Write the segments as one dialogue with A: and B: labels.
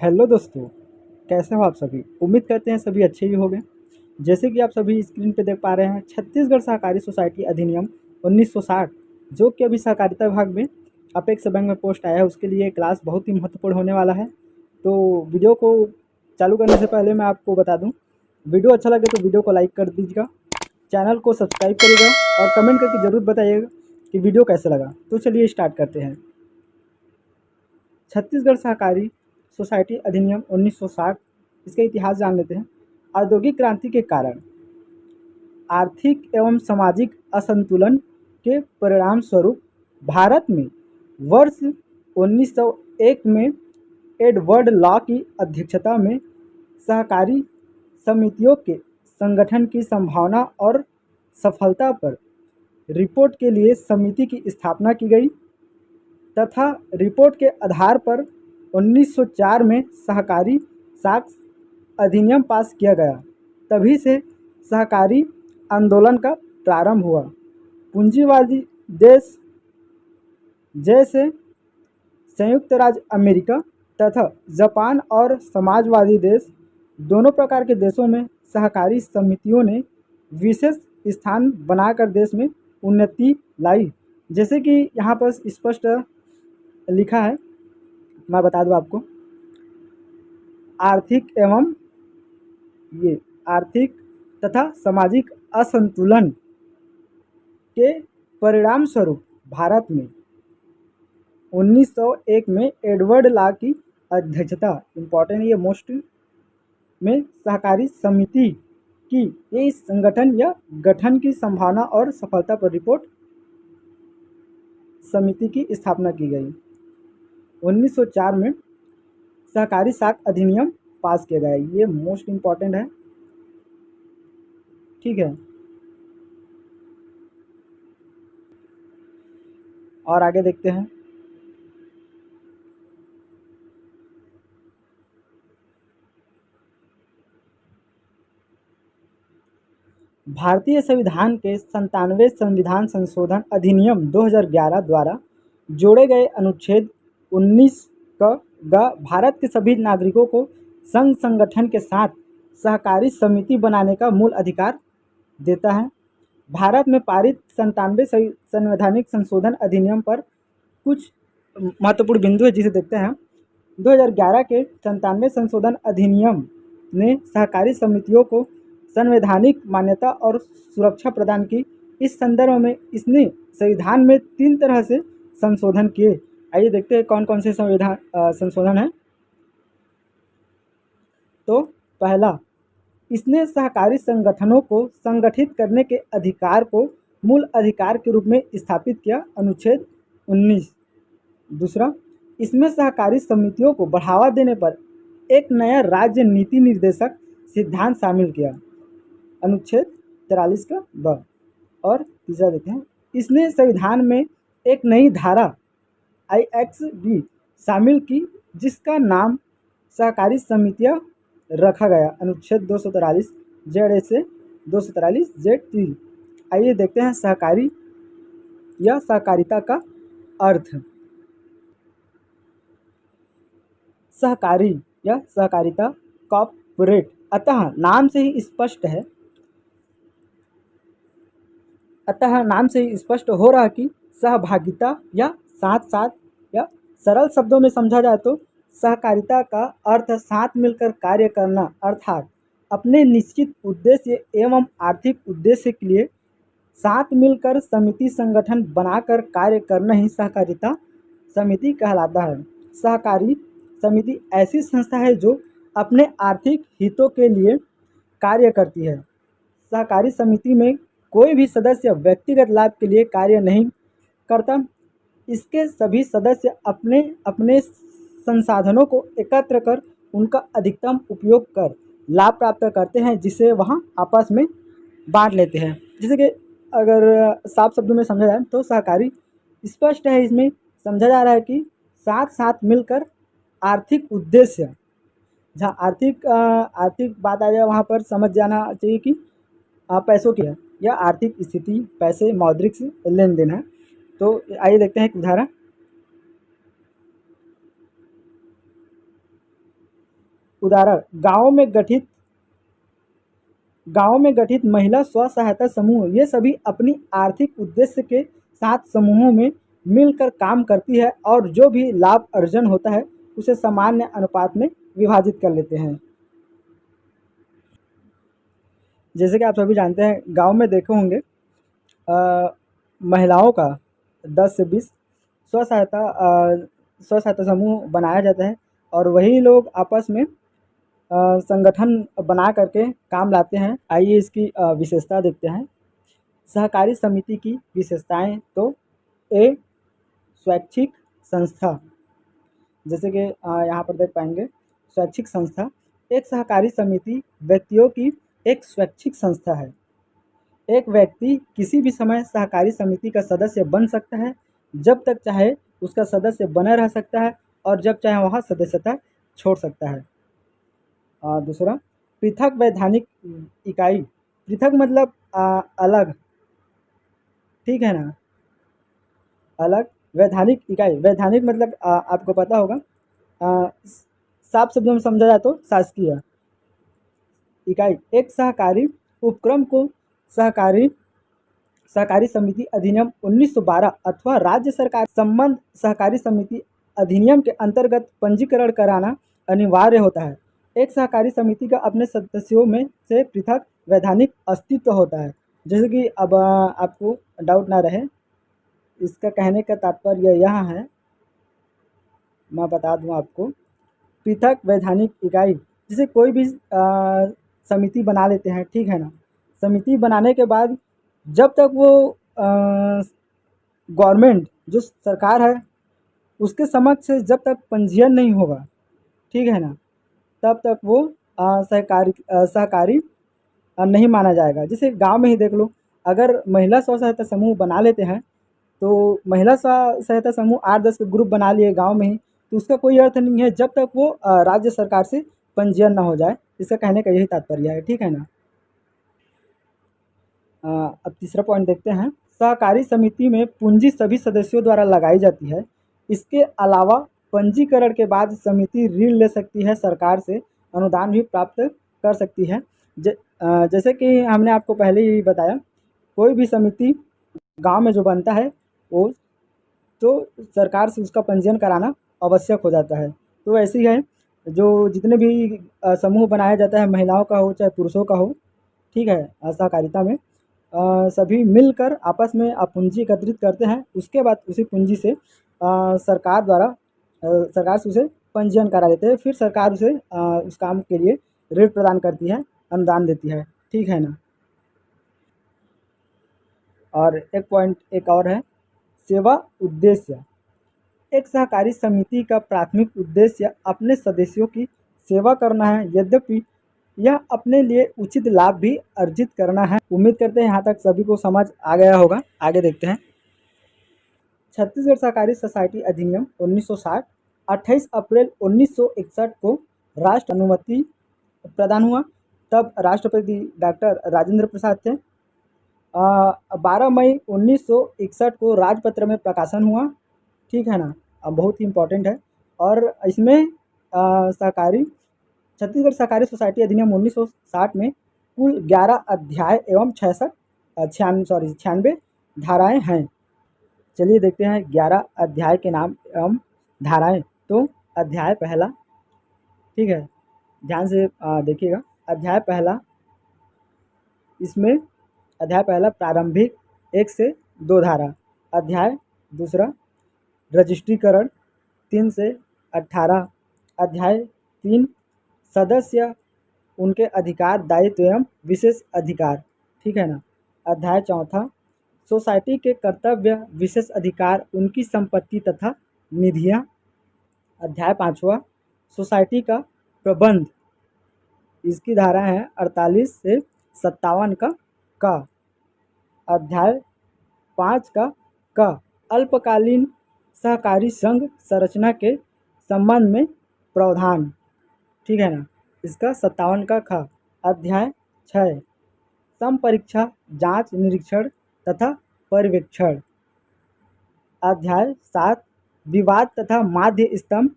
A: Hello दोस्तों, कैसे हो आप सभी। उम्मीद करते हैं सभी अच्छे ही होंगे। जैसे कि आप सभी स्क्रीन पे देख पा रहे हैं, छत्तीसगढ़ सहकारी सोसाइटी अधिनियम 1960 जो कि अभी सहकारिता विभाग में अपेक्स बैंक में पोस्ट आया है, उसके लिए क्लास बहुत ही महत्वपूर्ण होने वाला है। तो वीडियो को चालू करने से पहले मैं आपको बता दूँ, वीडियो अच्छा लगे तो वीडियो को लाइक कर दीजिएगा, चैनल को सब्सक्राइब करिएगा और कमेंट करके ज़रूर बताइएगा कि वीडियो कैसा लगा। तो चलिए स्टार्ट करते हैं। छत्तीसगढ़ सहकारी सोसाइटी अधिनियम 1960, इसका इतिहास जान लेते हैं। औद्योगिक क्रांति के कारण आर्थिक एवं सामाजिक असंतुलन के परिणाम स्वरूप भारत में वर्ष 1901 में एडवर्ड लॉ की अध्यक्षता में सहकारी समितियों के संगठन की संभावना और सफलता पर रिपोर्ट के लिए समिति की स्थापना की गई तथा रिपोर्ट के आधार पर 1904 में सहकारी साख अधिनियम पास किया गया। तभी से सहकारी आंदोलन का प्रारंभ हुआ। पूंजीवादी देश जैसे संयुक्त राज्य अमेरिका तथा जापान और समाजवादी देश दोनों प्रकार के देशों में सहकारी समितियों ने विशेष स्थान बनाकर देश में उन्नति लाई। जैसे कि यहाँ पर स्पष्ट लिखा है, मैं बता दूँ आपको। आर्थिक तथा सामाजिक असंतुलन के परिणाम स्वरूप भारत में 1901 में एडवर्ड लॉ की अध्यक्षता, इम्पोर्टेंट ये मोस्ट, में सहकारी समिति की ये संगठन या गठन की संभावना और सफलता पर रिपोर्ट समिति की स्थापना की गई। 1904 में सहकारी साख अधिनियम पास किया गया। ये मोस्ट इम्पॉर्टेंट है, ठीक है। और आगे देखते हैं। भारतीय संविधान के 97वें संविधान संशोधन अधिनियम 2011 द्वारा जोड़े गए अनुच्छेद 19 क भारत के सभी नागरिकों को संघ संगठन के साथ सहकारी समिति बनाने का मूल अधिकार देता है। भारत में पारित 97वें संवैधानिक संशोधन अधिनियम पर कुछ महत्वपूर्ण बिंदु है जिसे देखते हैं। 2011 के 97वें संशोधन अधिनियम ने सहकारी समितियों को संवैधानिक मान्यता और सुरक्षा प्रदान की। इस संदर्भ में इसने संविधान में 3 तरह से संशोधन किए। आइए देखते हैं कौन कौन से संशोधन हैं। तो पहला, इसने सहकारी संगठनों को संगठित करने के अधिकार को मूल अधिकार के रूप में स्थापित किया, अनुच्छेद 19। दूसरा, इसमें सहकारी समितियों को बढ़ावा देने पर एक नया राज्य नीति निर्देशक सिद्धांत शामिल किया, अनुच्छेद 43 का ब। और तीसरा देखते हैं, इसने संविधान में एक नई धारा IXB शामिल की जिसका नाम सहकारी समितियां रखा गया, अनुच्छेद 243 जेड से 243 जेड3। आइए देखते हैं सहकारी या सहकारिता का अर्थ। सहकारी या सहकारिता कॉर्पोरेट, अतः नाम से ही स्पष्ट हो रहा कि सहभागिता या साथ साथ, या सरल शब्दों में समझा जाए तो सहकारिता का अर्थ साथ मिलकर कार्य करना, अर्थात अपने निश्चित उद्देश्य एवं आर्थिक उद्देश्य के लिए साथ मिलकर समिति संगठन बनाकर कार्य करना ही सहकारिता समिति कहलाता है। सहकारी समिति ऐसी संस्था है जो अपने आर्थिक हितों के लिए कार्य करती है। सहकारी समिति में कोई भी सदस्य व्यक्तिगत लाभ के लिए कार्य नहीं करता। इसके सभी सदस्य अपने अपने संसाधनों को एकत्र कर उनका अधिकतम उपयोग कर लाभ प्राप्त करते हैं, जिसे वहाँ आपस में बांट लेते हैं। जैसे कि अगर साफ शब्दों में समझा जाए तो सहकारी स्पष्ट है, इसमें समझा जा रहा है कि साथ साथ मिलकर आर्थिक उद्देश्य, जहाँ आर्थिक बात आ जाए वहाँ पर समझ जाना चाहिए कि पैसों की है या आर्थिक स्थिति, पैसे, मौद्रिक लेन देन है। तो आइए देखते हैं एक उदाहरण। उदाहरण गांव में गठित महिला स्व सहायता समूह ये सभी अपनी आर्थिक उद्देश्य के साथ समूहों में मिलकर काम करती है और जो भी लाभ अर्जन होता है उसे सामान्य अनुपात में विभाजित कर लेते हैं। जैसे कि आप सभी जानते हैं गांव में देखे होंगे महिलाओं का 10 से 20 स्व सहायता समूह बनाया जाता है और वही लोग आपस में संगठन बना करके काम लाते हैं। आइए इसकी विशेषता देखते हैं। सहकारी समिति की विशेषताएं तो ए स्वैच्छिक संस्था, जैसे कि यहाँ पर देख पाएंगे स्वैच्छिक संस्था। एक सहकारी समिति व्यक्तियों की एक स्वैच्छिक संस्था है। एक व्यक्ति किसी भी समय सहकारी समिति का सदस्य बन सकता है, जब तक चाहे उसका सदस्य बना रह सकता है और जब चाहे वह सदस्यता छोड़ सकता है। दूसरा पृथक वैधानिक इकाई। पृथक मतलब अलग, ठीक है ना, अलग। वैधानिक इकाई, वैधानिक मतलब आपको पता होगा, साफ शब्दों में समझा जाए तो शासकीय इकाई। एक सहकारी उपक्रम को सहकारी समिति अधिनियम 1912 अथवा राज्य सरकार संबंध सहकारी समिति अधिनियम के अंतर्गत पंजीकरण कराना अनिवार्य होता है। एक सहकारी समिति का अपने सदस्यों में से पृथक वैधानिक अस्तित्व होता है। जैसे कि अब आपको डाउट ना रहे, इसका कहने का तात्पर्य यह है, मैं बता दूं आपको। पृथक वैधानिक इकाई, जैसे कोई भी समिति बना लेते हैं, ठीक है ना। समिति बनाने के बाद जब तक वो गवर्नमेंट जो सरकार है उसके समक्ष जब तक पंजीयन नहीं होगा, ठीक है ना, तब तक वो सहकारी नहीं माना जाएगा। जैसे गांव में ही देख लो, अगर महिला स्व सहायता समूह बना लेते हैं तो महिला स्व सहायता समूह 8-10 के ग्रुप बना लिए गांव में ही, तो उसका कोई अर्थ नहीं है जब तक वो राज्य सरकार से पंजीयन ना हो जाए। इसका कहने का यही तात्पर्य है, ठीक है ना। अब तीसरा पॉइंट देखते हैं। सहकारी समिति में पूंजी सभी सदस्यों द्वारा लगाई जाती है। इसके अलावा पंजीकरण के बाद समिति ऋण ले सकती है, सरकार से अनुदान भी प्राप्त कर सकती है। जैसे कि हमने आपको पहले ही बताया, कोई भी समिति गांव में जो बनता है वो तो सरकार से उसका पंजीयन कराना आवश्यक हो जाता है। तो ऐसे ही है, जो जितने भी समूह बनाया जाता है, महिलाओं का हो चाहे पुरुषों का हो, ठीक है, सहकारिता में सभी मिलकर आपस में पूंजी एकत्रित करते हैं। उसके बाद उसी पूंजी से सरकार से उसे पंजीयन करा देते हैं। फिर सरकार उसे उस काम के लिए ऋण प्रदान करती है, अनुदान देती है, ठीक है ना। और एक पॉइंट एक और है, सेवा उद्देश्य। एक सहकारी समिति का प्राथमिक उद्देश्य अपने सदस्यों की सेवा करना है, यद्यपि यह अपने लिए उचित लाभ भी अर्जित करना है। उम्मीद करते हैं यहाँ तक सभी को समझ आ गया होगा। आगे देखते हैं। छत्तीसगढ़ सहकारी सोसाइटी अधिनियम 1960 28 अप्रैल 1961 को राष्ट्र अनुमति प्रदान हुआ। तब राष्ट्रपति डॉक्टर राजेंद्र प्रसाद थे। 12 मई 1961 को राजपत्र में प्रकाशन हुआ, ठीक है ना। बहुत ही इम्पोर्टेंट है। और इसमें छत्तीसगढ़ सहकारी सोसाइटी अधिनियम 1960 में कुल 11 अध्याय एवं 96 धाराएं हैं। चलिए देखते हैं 11 अध्याय के नाम एवं धाराएं। तो अध्याय पहला, ठीक है, ध्यान से देखिएगा। अध्याय पहला, इसमें अध्याय पहला प्रारंभिक 1 से 2 धारा। अध्याय दूसरा रजिस्ट्रीकरण 3 से 18। अध्याय 3 सदस्य, उनके अधिकार दायित्व एवं विशेष अधिकार, ठीक है ना। अध्याय चौथा सोसाइटी के कर्तव्य विशेष अधिकार, उनकी संपत्ति तथा निधियां। अध्याय 5वां सोसाइटी का प्रबंध, इसकी धारा है 48 से 57 का। अध्याय 5 का अल्पकालीन सहकारी संघ संरचना के संबंध में प्रावधान, ठीक है ना, इसका 57 का। अध्याय 6 संपरीक्षा, जांच, निरीक्षण तथा पर्यवेक्षण। अध्याय 7 विवाद तथा माध्य स्तंभ,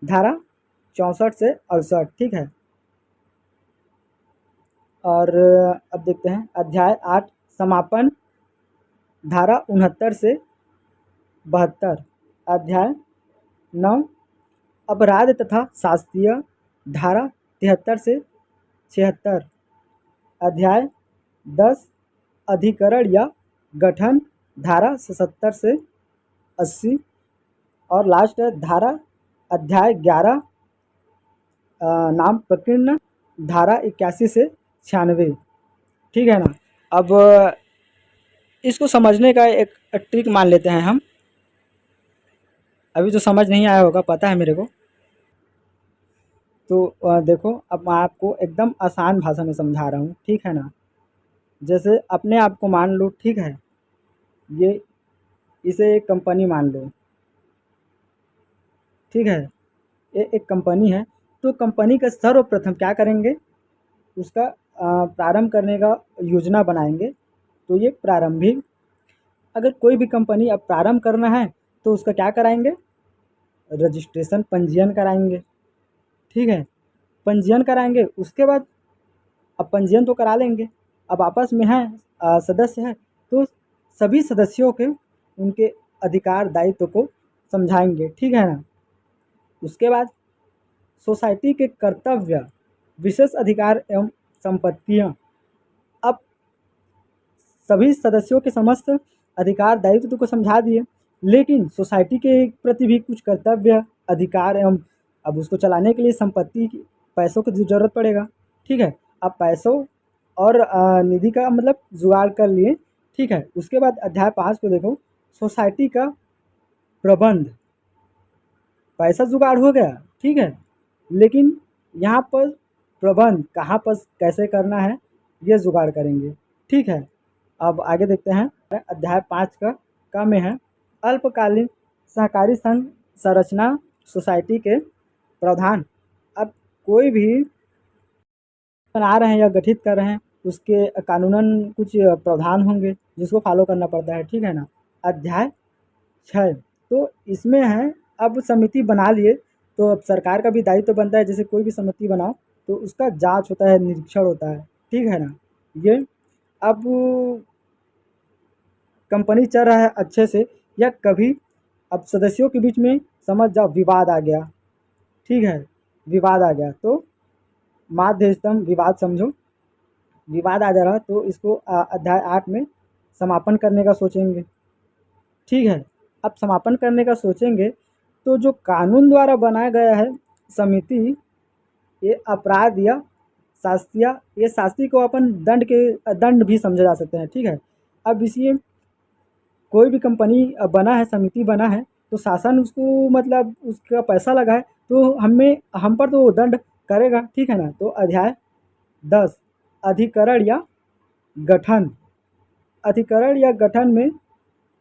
A: धारा 64 से 68, ठीक है। और अब देखते हैं अध्याय 8 समापन, धारा 69 से 72। अध्याय 9 अपराध तथा शास्त्रीय, धारा 73 से 76। अध्याय 10 अधिकरण या गठन, धारा 77 से 80। और लास्ट है धारा अध्याय 11 नाम प्रकीर्ण, धारा 81 से 96, ठीक है ना। अब इसको समझने का एक ट्रिक मान लेते हैं हम। अभी तो समझ नहीं आया होगा, पता है मेरे को। तो देखो, अब मैं आपको एकदम आसान भाषा में समझा रहा हूँ, ठीक है ना। जैसे अपने आप को मान लो, ठीक है, ये इसे एक कंपनी मान लो, ठीक है। ये एक कंपनी है, तो कंपनी का सर्वप्रथम क्या करेंगे, उसका प्रारंभ करने का योजना बनाएंगे। तो ये प्रारंभिक, अगर कोई भी कंपनी अब प्रारंभ करना है तो उसका क्या कराएंगे, रजिस्ट्रेशन, पंजीयन कराएंगे, ठीक है। पंजीयन कराएंगे, उसके बाद अब पंजीयन तो करा लेंगे, अब आपस में हैं सदस्य हैं, तो सभी सदस्यों के उनके अधिकार दायित्व को समझाएंगे, ठीक है ना। उसके बाद सोसाइटी के कर्तव्य, विशेष अधिकार एवं संपत्तियां, अब सभी सदस्यों के समस्त अधिकार दायित्व को समझा दिए, लेकिन सोसाइटी के प्रति भी कुछ कर्तव्य, अधिकार एवं अब उसको चलाने के लिए संपत्ति पैसों की ज़रूरत पड़ेगा, ठीक है। अब पैसों और निधि का मतलब जुगाड़ कर लिए, ठीक है। उसके बाद अध्याय 5 को देखो, सोसाइटी का प्रबंध, पैसा जुगाड़ हो गया, ठीक है, लेकिन यहाँ पर प्रबंध कहाँ पर कैसे करना है, ये जुगाड़ करेंगे, ठीक है। अब आगे देखते हैं अध्याय 5 का में है अल्पकालीन सहकारी संघ संरचना, सोसाइटी के प्रावधान। अब कोई भी बना रहे हैं या गठित कर रहे हैं, उसके कानूनन कुछ प्रावधान होंगे जिसको फॉलो करना पड़ता है, ठीक है ना। अध्याय 6, तो इसमें है अब समिति बना लिए, तो अब सरकार का भी दायित्व बनता है, जैसे कोई भी समिति बनाओ तो उसका जांच होता है, निरीक्षण होता है, ठीक है ना। ये अब कंपनी चल रहा है अच्छे से, या कभी अब सदस्यों के बीच में समझ जाओ विवाद आ गया, ठीक है, विवाद आ गया, तो माध्य स्तंभ विवाद समझो, विवाद आ जा रहा तो इसको अध्याय 8 में समापन करने का सोचेंगे, ठीक है। अब समापन करने का सोचेंगे तो जो कानून द्वारा बनाया गया है समिति, ये अपराध या शास्त्रीय, ये शास्त्री को अपन दंड भी समझा जा सकते हैं, ठीक है। अब इसी कोई भी कंपनी बना है, समिति बना है, तो शासन उसको मतलब उसका पैसा लगा है, तो हम पर तो दंड करेगा, ठीक है ना। तो अध्याय 10 अधिकरण या गठन, अधिकरण या गठन में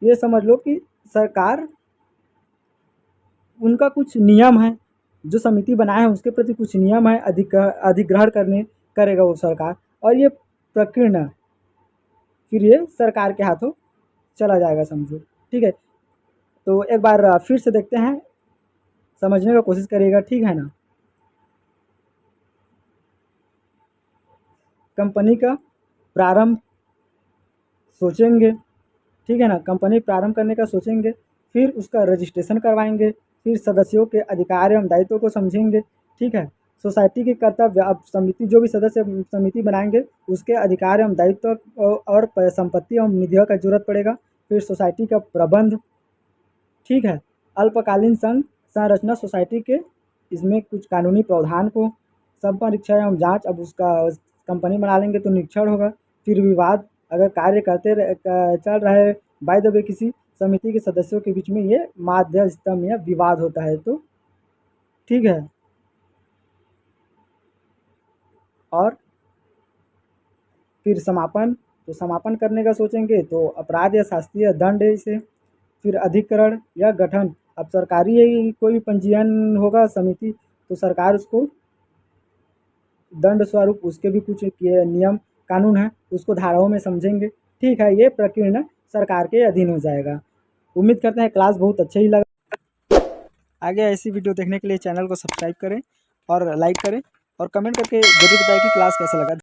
A: ये समझ लो कि सरकार, उनका कुछ नियम है, जो समिति बनाए हैं उसके प्रति कुछ नियम है, अधिग्रहण करने करेगा वो सरकार, और ये प्रकीर्ण फिर ये सरकार के हाथों चला जाएगा, समझो, ठीक है। तो एक बार फिर से देखते हैं, समझने का कोशिश करिएगा, ठीक है ना। कंपनी का प्रारंभ सोचेंगे, ठीक है ना, कंपनी प्रारंभ करने का सोचेंगे, फिर उसका रजिस्ट्रेशन करवाएंगे, फिर सदस्यों के अधिकार एवं दायित्व को समझेंगे, ठीक है। सोसाइटी के कर्तव्य, अब समिति जो भी सदस्य समिति बनाएंगे उसके अधिकार एवं दायित्व और संपत्ति एवं निधियों का जरूरत पड़ेगा, फिर सोसाइटी का प्रबंध, ठीक है। अल्पकालीन संघ संरचना सोसाइटी के, इसमें कुछ कानूनी प्रावधान को सब परीक्षा एवं जांच, अब उसका कंपनी बना लेंगे तो निरीक्षण होगा, फिर विवाद, अगर कार्य चल रहा है बाय द वे किसी समिति के सदस्यों के बीच में, ये माध्यस्थम या विवाद होता है, तो ठीक है। और फिर समापन, तो समापन करने का सोचेंगे तो अपराध या शास्त्रीय दंड है इसे, फिर अधिकरण या गठन, अब सरकारी है, कोई भी पंजीयन होगा समिति तो सरकार उसको दंड स्वरूप उसके भी कुछ नियम कानून है, उसको धाराओं में समझेंगे, ठीक है। ये प्रकीर्ण सरकार के अधीन हो जाएगा। उम्मीद करते हैं क्लास बहुत अच्छा ही लगा। आगे ऐसी वीडियो देखने के लिए चैनल को सब्सक्राइब करें और लाइक करें और कमेंट करके जरूर बताएं कि क्लास कैसा लगा।